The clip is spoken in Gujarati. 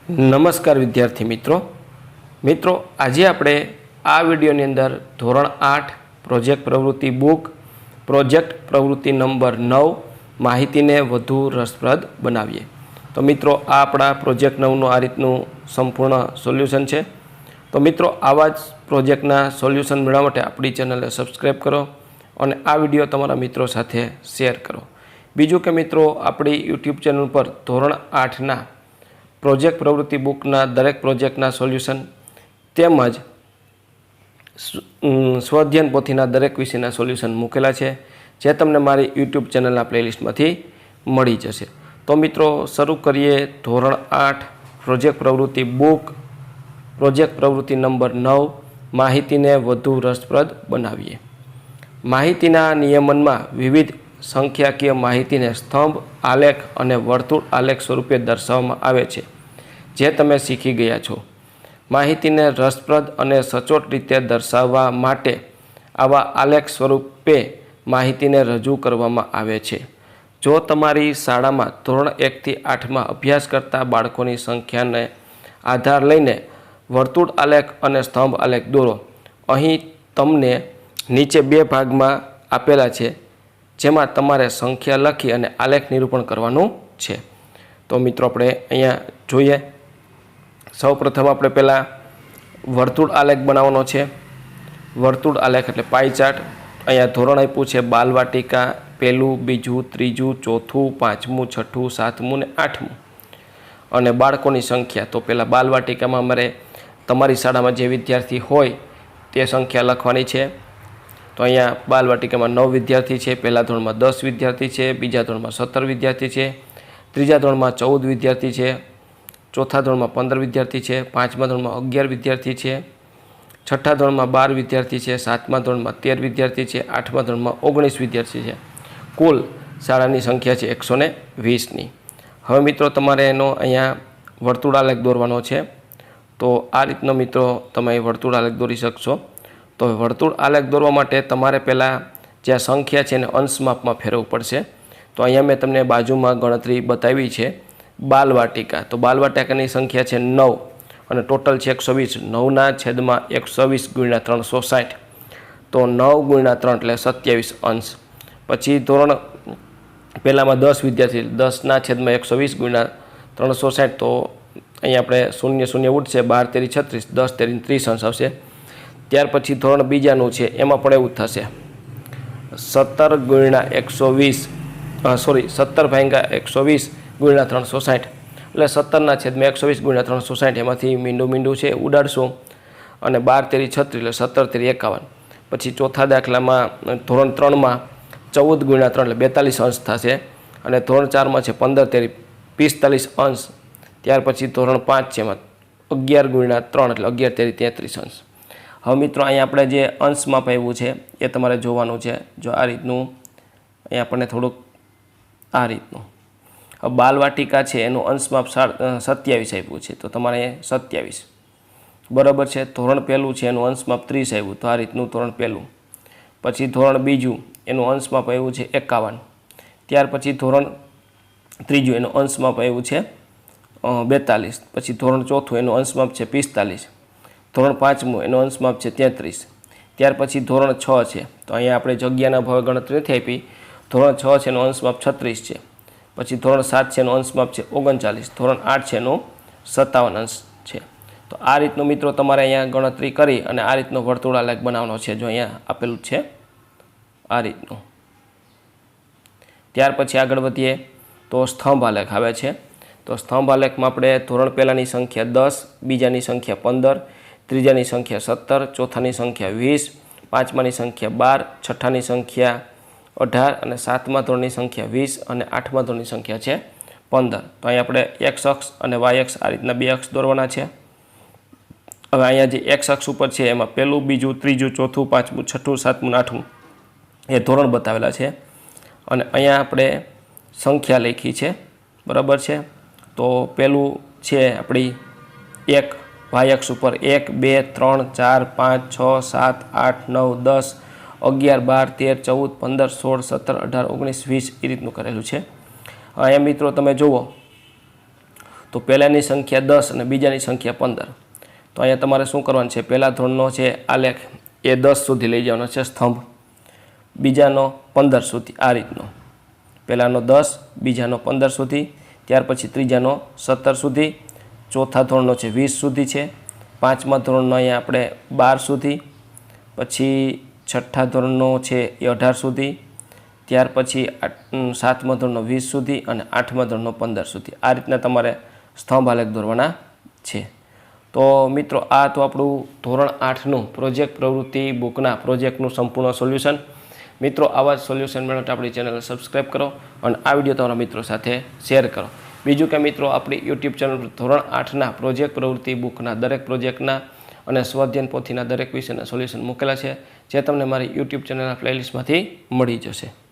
નમસ્કાર વિદ્યાર્થી મિત્રો આજે આપણે આ વિડીયોની અંદર ધોરણ 8 પ્રોજેક્ટ પ્રવૃત્તિ બુક પ્રોજેક્ટ પ્રવૃત્તિ નંબર 9 માહિતીને વધુ રસપ્રદ બનાવીએ। તો મિત્રો આ આપણા પ્રોજેક્ટ 9નું આ રીતનું સંપૂર્ણ સોલ્યુશન છે। તો મિત્રો આવા જ પ્રોજેક્ટના સોલ્યુશન મેળવવા માટે આપણી ચેનલને સબસ્ક્રાઈબ કરો અને આ વિડીયો તમારા મિત્રો સાથે શેર કરો। બીજું કે મિત્રો આપણી યુટ્યુબ ચેનલ પર ધોરણ 8ના પ્રોજેક્ટ પ્રવૃત્તિ બુકના દરેક પ્રોજેક્ટના સોલ્યુશન તેમજ સ્વાધ્યાયન પોથીના દરેક વિષયના સોલ્યુશન મૂકેલા છે, જે તમને મારી યુટ્યુબ ચેનલના પ્લેલિસ્ટમાંથી મળી જશે। તો મિત્રો શરૂ કરીએ ધોરણ 8 પ્રોજેક્ટ પ્રવૃત્તિ બુક પ્રોજેક્ટ પ્રવૃત્તિ નંબર 9 માહિતીને વધુ રસપ્રદ બનાવીએ। માહિતીના નિયમનમાં વિવિધ સંખ્યાકીય માહિતીને સ્તંભ આલેખ અને વર્તુળ આલેખ સ્વરૂપે દર્શાવવામાં આવે છે, જે તમે શીખી ગયા છો। માહિતીને રસપ્રદ અને સચોટ રીતે દર્શાવવા માટે આવા આલેખ સ્વરૂપે માહિતીને રજૂ કરવામાં આવે છે। જો તમારી શાળામાં ધોરણ 1 થી 8માં અભ્યાસ કરતા બાળકોની સંખ્યાને આધાર લઈને વર્તુળ આલેખ અને સ્તંભ આલેખ દોરો। અહીં તમને નીચે બે ભાગમાં આપેલા છે, જેમાં તમારે સંખ્યા લખી અને આલેખ નિરૂપણ કરવાનું છે। તો મિત્રો આપણે અહીંયા જોઈએ। સૌપ્રથમ આપણે પહેલાં વર્તુળ આલેખ બનાવવાનો છે। વર્તુળ આલેખ એટલે પાઈ ચાર્ટ। અહીંયા ધોરણ આપ્યું છે બાલવાટિકા, પહેલું, બીજું, ત્રીજું, ચોથું, પાંચમું, છઠ્ઠું, સાતમું ને આઠમું, અને બાળકોની સંખ્યા। તો પહેલાં બાલવાટિકામાં અમારે તમારી શાળામાં જે વિદ્યાર્થી હોય તે સંખ્યા લખવાની છે। તો અહીંયા બાલવાટિકામાં 9 વિદ્યાર્થી છે, પહેલા ધોરણમાં 10 વિદ્યાર્થી છે, બીજા ધોરણમાં 17 વિદ્યાર્થી છે, ત્રીજા ધોરણમાં 14 વિદ્યાર્થી છે, ચોથા ધોરણમાં 15 વિદ્યાર્થી છે, પાંચમા ધોરણમાં 11 વિદ્યાર્થી છે, છઠ્ઠા ધોરણમાં 12 વિદ્યાર્થી છે, સાતમા ધોરણમાં 13 વિદ્યાર્થી છે, આઠમા ધોરણમાં 19 વિદ્યાર્થી છે। કુલ શાળાની સંખ્યા છે 120ની। હવે મિત્રો તમારે એનો અહીંયા વર્તુળ આલેખ દોરવાનો છે। તો આ રીતનો મિત્રો તમે વર્તુળ આલેખ દોરી શકશો। તો વર્તુળ આલેખ દોરવા માટે તમારે પહેલાં જે સંખ્યા છે એને અંશ માપમાં ફેરવવું પડશે। તો અહીંયા મેં તમને બાજુમાં ગણતરી બતાવી છે બાલવાટિકા। તો બાલવાટિકાની સંખ્યા છે 9 અને ટોટલ છે 120। 9ના છેદમાં 120 ગુણ્યા 360, તો 9 ગુણ્યા 3 એટલે 27 અંશ। પછી ધોરણ પહેલામાં 10 વિદ્યાર્થી, 10ના છેદમાં 120 ગુણ્યા 360, તો અહીંયા આપણે શૂન્ય શૂન્ય ઉઠશે, 12 તેરી 36, 10 તેરી 30 અંશ આવશે। ત્યાર પછી ધોરણ બીજાનું છે એમાં પણ એવું થશે, 17 ગુણ્યા 120 17 ભાગ્યા 120 ગુણ્યા 360, એટલે 17ના છેદમાં 120 ગુણ્યા 360, એમાંથી મીંડું છે ઉડાડશું, અને 12 તેરી 36 એટલે 17 તેરી 51। પછી ચોથા દાખલામાં ધોરણ 3માં 14 ગુણ્યા 3 એટલે 42 અંશ થશે, અને ધોરણ 4માં છે 15 તેરી 45 અંશ। ત્યાર પછી ધોરણ 5 છે એમાં 11 ગુણ્યા 3 એટલે 11 તેરી 33 અંશ। હવે મિત્રો અહીંયા આપણે જે અંશમાં આવ્યું છે એ તમારે જોવાનું છે। જો આ રીતનું અહીંયા આપણને થોડુંક આ રીતનું બાલવાટિકા છે એનું અંશમાપ 27 આપ્યું છે, તો તમારે 27 બરાબર છે। ધોરણ પહેલું છે એનું અંશમાપ 30 આવ્યું, તો આ રીતનું ધોરણ પહેલું। પછી ધોરણ બીજું એનું અંશમાપ આવ્યું છે 51। ત્યાર પછી ધોરણ ત્રીજું એનું અંશમાપ આવ્યું છે 42। પછી ધોરણ ચોથું એનું અંશમાપ છે 45। ધોરણ પાંચમું એનું અંશમાપ છે 33। ત્યાર પછી ધોરણ 6 છે, તો અહીંયા આપણે જગ્યાના ભાવે ગણતરી નથી આપી। ધોરણ 6 છે એનું અંશમાપ 36 છે। પછી ધોરણ 7 છે એનું અંશમાપ છે 39। ધોરણ 8 છે એનું 57 અંશ છે। તો આ રીતનું મિત્રો તમારે અહીંયા ગણતરી કરી અને આ રીતનો વર્તુળ આલેખ બનાવવાનો છે, જો અહીંયા આપેલું છે આ રીતનું। ત્યાર પછી આગળ વધીએ તો સ્તંભ આલેખ આવે છે। તો સ્તંભ આલેખમાં આપણે ધોરણ પહેલાંની સંખ્યા 10, બીજાની સંખ્યા 15, ત્રીજાની સંખ્યા 17, ચોથાની સંખ્યા 20, પાંચમાની સંખ્યા 12, છઠ્ઠાની સંખ્યા 18, અને સાતમા ધોરણની સંખ્યા 20, અને આઠમા ધોરણની સંખ્યા છે 15। તો અહીં આપણે એક્સ અક્ષ અને વાય અક્ષ આ રીતના બે અક્ષ દોરવાના છે। હવે અહીંયા જે એક્સ અક્ષ ઉપર છે એમાં પહેલું, બીજું, ત્રીજું, ચોથું, પાંચમું, છઠ્ઠું, સાતમું, આઠમું એ ધોરણ બતાવેલા છે, અને અહીંયા આપણે સંખ્યા લખી છે, બરાબર છે। તો પહેલું છે આપણી 1 વાય અક્ષ ઉપર 1, 2, 3, 4, 5, 6, 7, 8, 9, 10, 11, 12, 13, 14, 15, 16, 17, 18, 19, 20 એ રીતનું કરેલું છે। અહીંયા મિત્રો તમે જુઓ તો પહેલાંની સંખ્યા 10 અને બીજાની સંખ્યા 15. તો અહીંયા તમારે શું કરવાનું છે, પહેલા ધોરણનો છે આલેખ એ 10 સુધી લઈ જવાનો છે સ્તંભ, બીજાનો 15 સુધી આ રીતનો, પહેલાંનો 10, બીજાનો 15 સુધી, ત્યાર પછી ત્રીજાનો 17 સુધી, ચોથા ધોરણનો છે 20 સુધી છે, પાંચમા ધોરણનો અહીંયા આપણે 12 સુધી, પછી છઠ્ઠા ધોરણનો છે એ 18 સુધી, ત્યાર પછી સાતમા ધોરણનો 20 સુધી અને આઠમા ધોરણનો 15 સુધી. આ રીતના તમારે સ્તંભ આલેખ દોરવાના છે. તો મિત્રો આ તો આપણું ધોરણ 8નું પ્રોજેક્ટ પ્રવૃત્તિ બુકના પ્રોજેક્ટનું સંપૂર્ણ સોલ્યુશન. મિત્રો આવા જ સોલ્યુશન મેળવવા આપણી ચેનલ સબસ્ક્રાઈબ કરો અને આ વિડીયો તમારા મિત્રો સાથે શેર કરો. બીજું કે મિત્રો આપણી યુટ્યુબ ચેનલ પર ધોરણ 8ના પ્રોજેક્ટ પ્રવૃત્તિ બુકના દરેક પ્રોજેક્ટના અને સ્વાધ્યાયન પોથીના દરેક વિષયના સોલ્યુશન મૂકેલા છે, જે તમને મારી યુટ્યુબ ચેનલના પ્લેલિસ્ટમાંથી મળી જશે.